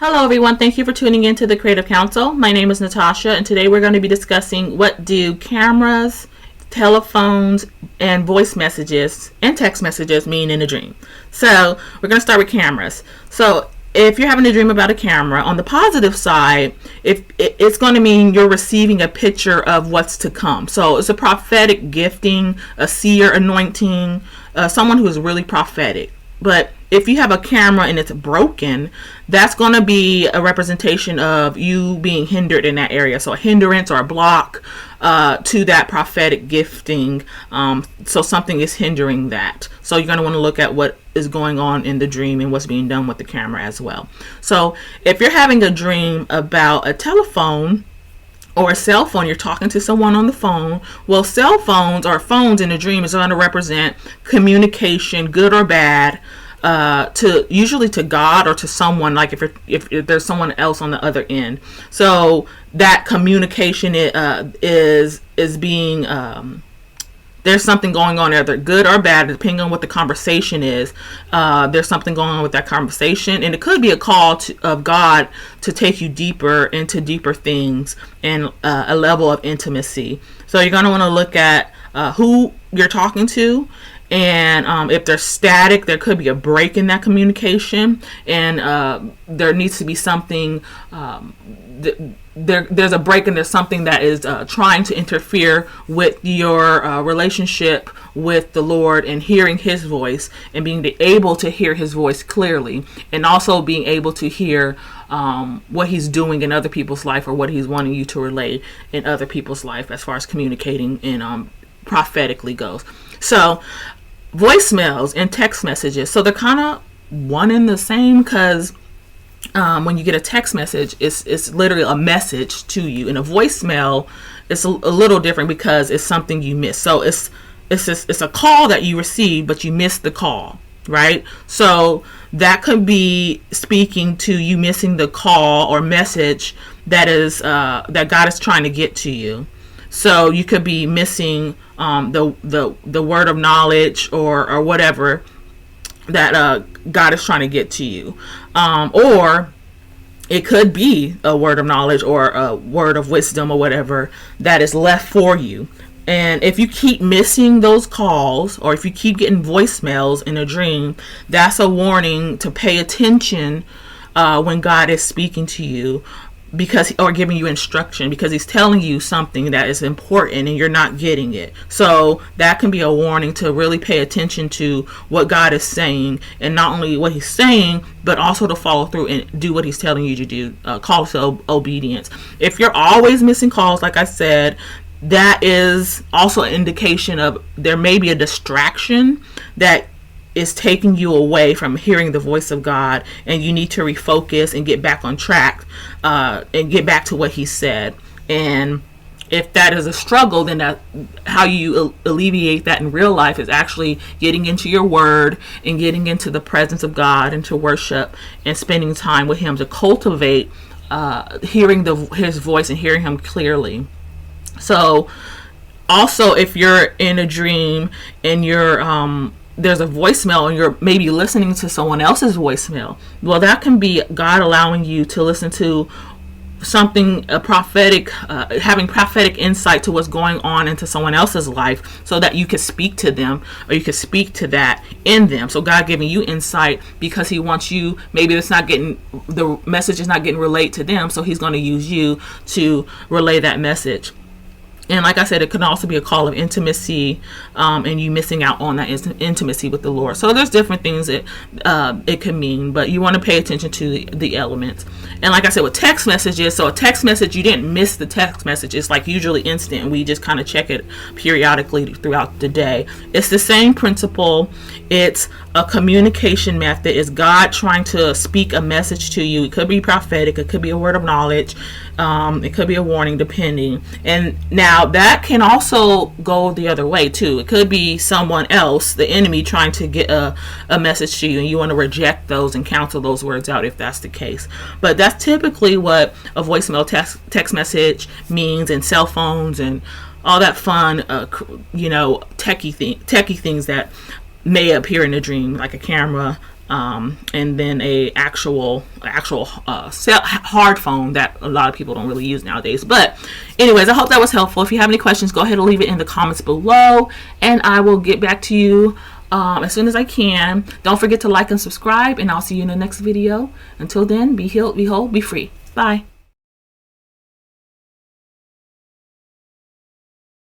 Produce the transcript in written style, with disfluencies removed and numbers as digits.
Hello everyone, thank you for tuning in to the Creative Council. My name is Natasha and today we're going to be discussing what do cameras, telephones, and voice messages and text messages mean in a dream. So we're going to start with cameras. So if you're having a dream about a camera, on the positive side, it's going to mean you're receiving a picture of what's to come. So it's a prophetic gifting, a seer anointing, someone who is really prophetic. But if you have a camera and it's broken, that's going to be a representation of you being hindered in that area. So a hindrance or a block to that prophetic gifting. So something is hindering that. So you're going to want to look at what is going on in the dream and what's being done with the camera as well. So if you're having a dream about a telephone or a cell phone, you're talking to someone on the phone. Well, cell phones or phones in a dream is going to represent communication, good or bad, to usually to God or to someone, like if there's someone else on the other end. So that communication is being there's something going on, either good or bad, depending on what the conversation is. There's something going on with that conversation, and it could be a call of God to take you deeper into deeper things and a level of intimacy. So you're going to want to look at who you're talking to, and if there's static, there could be a break in that communication, and there needs to be something. There's a break, and there's something that is trying to interfere with your relationship with the Lord and hearing His voice and being able to hear His voice clearly, and also being able to hear what He's doing in other people's life or what He's wanting you to relay in other people's life as far as communicating and prophetically goes. So voicemails and text messages, so they're kind of one and the same, because when you get a text message, it's literally a message to you. In a voicemail, it's a little different because it's something you miss. So it's a call that you receive, but you missed the call, right? So that could be speaking to you missing the call or message that is that God is trying to get to you. So you could be missing the word of knowledge or whatever that God is trying to get to you. Or it could be a word of knowledge or a word of wisdom or whatever that is left for you. And if you keep missing those calls, or if you keep getting voicemails in a dream, that's a warning to pay attention when God is speaking to you, or giving you instruction, because He's telling you something that is important and you're not getting it. So that can be a warning to really pay attention to what God is saying, and not only what He's saying, but also to follow through and do what He's telling you to do. Call to obedience. If you're always missing calls, like I said, that is also an indication of there may be a distraction that is taking you away from hearing the voice of God, and you need to refocus and get back on track and get back to what He said. And if that is a struggle, then how you alleviate that in real life is actually getting into your word and getting into the presence of God and to worship and spending time with Him to cultivate hearing His voice and hearing Him clearly. So also, if you're in a dream and there's a voicemail and you're maybe listening to someone else's voicemail, well, that can be God allowing you to listen to something having prophetic insight to what's going on into someone else's life, so that you could speak to them, or you could speak to that in them. So God giving you insight because He wants you, maybe the message is not getting relayed to them, so He's going to use you to relay that message. And like I said, it can also be a call of intimacy, and you missing out on that intimacy with the Lord. So there's different things that it can mean, but you want to pay attention to the elements. And like I said, with text messages, so a text message, you didn't miss the text message. It's like usually instant, and we just kind of check it periodically throughout the day. It's the same principle. It's a communication method. It's God trying to speak a message to you. It could be prophetic. It could be a word of knowledge. It could be a warning, depending. And now that can also go the other way too. It could be someone else, the enemy, trying to get a message to you, and you want to reject those and cancel those words out if that's the case. But that's typically what a voicemail text message means, and cell phones and all that fun, techie things that may appear in a dream, like a camera, and then a actual hard phone that a lot of people don't really use nowadays. But anyways, I hope that was helpful. If you have any questions, go ahead and leave it in the comments below, and I will get back to you as soon as I can. Don't forget to like and subscribe, and I'll see you in the next video. Until then, be healed, be whole, be free. Bye.